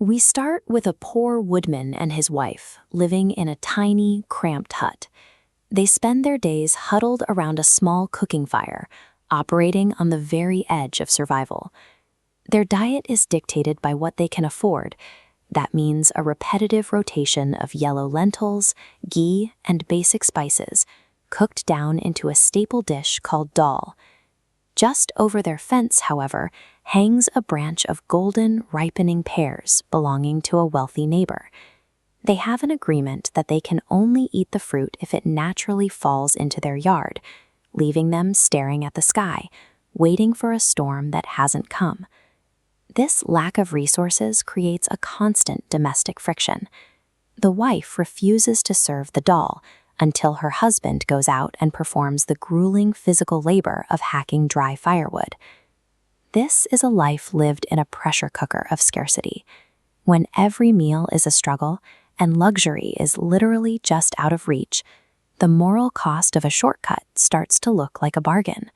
We start with a poor woodman and his wife living in a tiny, cramped hut. They spend their days huddled around a small cooking fire, operating on the very edge of survival. Their diet is dictated by what they can afford. That means a repetitive rotation of yellow lentils, ghee, and basic spices, cooked down into a staple dish called dal. Just over their fence, however, hangs a branch of golden, ripening pears belonging to a wealthy neighbor. They have an agreement that they can only eat the fruit if it naturally falls into their yard, leaving them staring at the sky, waiting for a storm that hasn't come. This lack of resources creates a constant domestic friction. The wife refuses to serve the dal until her husband goes out and performs the grueling physical labor of hacking dry firewood. This is a life lived in a pressure cooker of scarcity, when every meal is a struggle and luxury is literally just out of reach. The moral cost of a shortcut starts to look like a bargain.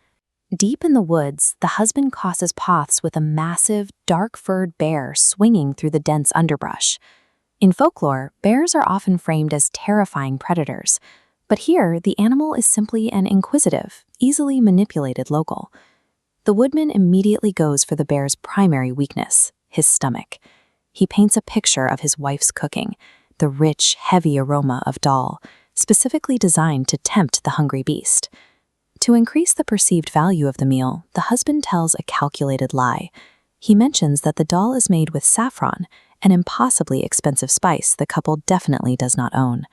Deep in the woods, the husband crosses paths with a massive, dark-furred bear swinging through the dense underbrush. In folklore, bears are often framed as terrifying predators, but here the animal is simply an inquisitive, easily manipulated local. The woodman immediately goes for the bear's primary weakness, his stomach. He paints a picture of his wife's cooking, the rich, heavy aroma of dal, specifically designed to tempt the hungry beast. To increase the perceived value of the meal, the husband tells a calculated lie. He mentions that the dal is made with saffron, an impossibly expensive spice the couple definitely does not own.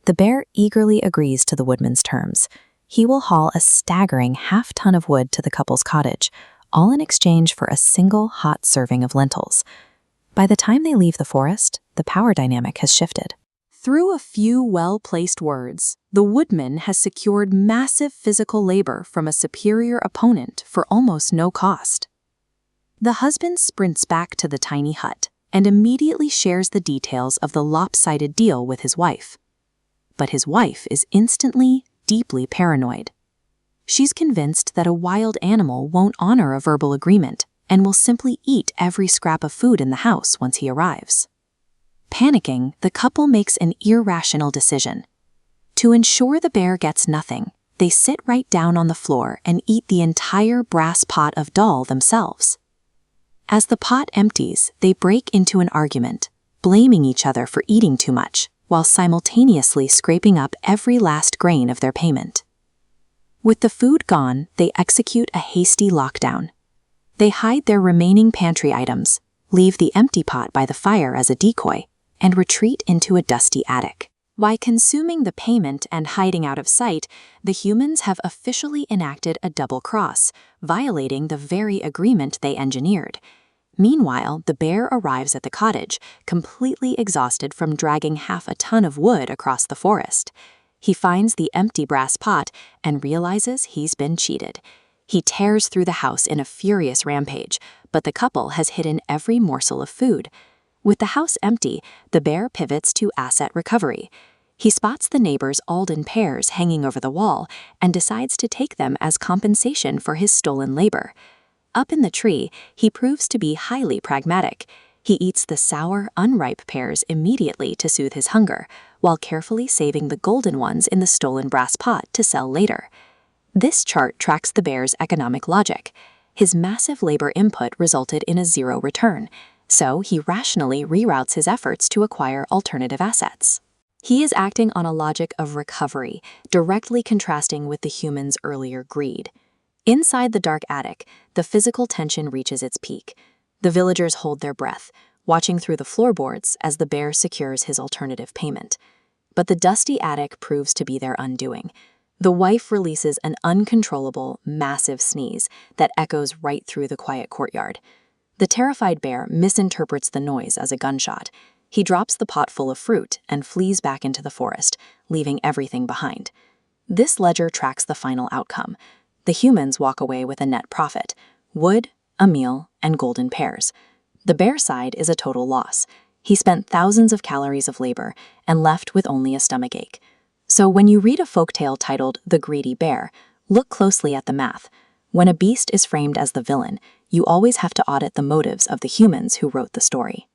The bear eagerly agrees to the woodman's terms. He will haul a staggering half-ton of wood to the couple's cottage, all in exchange for a single hot serving of lentils. By the time they leave the forest, the power dynamic has shifted. Through a few well-placed words, the woodman has secured massive physical labor from a superior opponent for almost no cost. The husband sprints back to the tiny hut and immediately shares the details of the lopsided deal with his wife. But his wife is instantly, deeply paranoid. She's convinced that a wild animal won't honor a verbal agreement and will simply eat every scrap of food in the house once he arrives. Panicking, the couple makes an irrational decision. To ensure the bear gets nothing, they sit right down on the floor and eat the entire brass pot of dal themselves. As the pot empties, they break into an argument, blaming each other for eating too much, while simultaneously scraping up every last grain of their payment. With the food gone, they execute a hasty lockdown. They hide their remaining pantry items, leave the empty pot by the fire as a decoy, and retreat into a dusty attic. By consuming the payment and hiding out of sight, the humans have officially enacted a double cross, violating the very agreement they engineered. Meanwhile, the bear arrives at the cottage, completely exhausted from dragging half a ton of wood across the forest. He finds the empty brass pot and realizes he's been cheated. He tears through the house in a furious rampage, but the couple has hidden every morsel of food. With the house empty, the bear pivots to asset recovery. He spots the neighbor's Alden pears hanging over the wall and decides to take them as compensation for his stolen labor. Up in the tree, he proves to be highly pragmatic. He eats the sour, unripe pears immediately to soothe his hunger, while carefully saving the golden ones in the stolen brass pot to sell later. This chart tracks the bear's economic logic. His massive labor input resulted in a zero return, so he rationally reroutes his efforts to acquire alternative assets. He is acting on a logic of recovery, directly contrasting with the human's earlier greed. Inside the dark attic, the physical tension reaches its peak. The villagers hold their breath, watching through the floorboards as the bear secures his alternative payment. But the dusty attic proves to be their undoing. The wife releases an uncontrollable, massive sneeze that echoes right through the quiet courtyard. The terrified bear misinterprets the noise as a gunshot. He drops the pot full of fruit and flees back into the forest, leaving everything behind. This ledger tracks the final outcome. The humans walk away with a net profit: wood, a meal, and golden pears. The bear side is a total loss. He spent thousands of calories of labor and left with only a stomachache. So when you read a folktale titled The Greedy Bear, look closely at the math. When a beast is framed as the villain, you always have to audit the motives of the humans who wrote the story.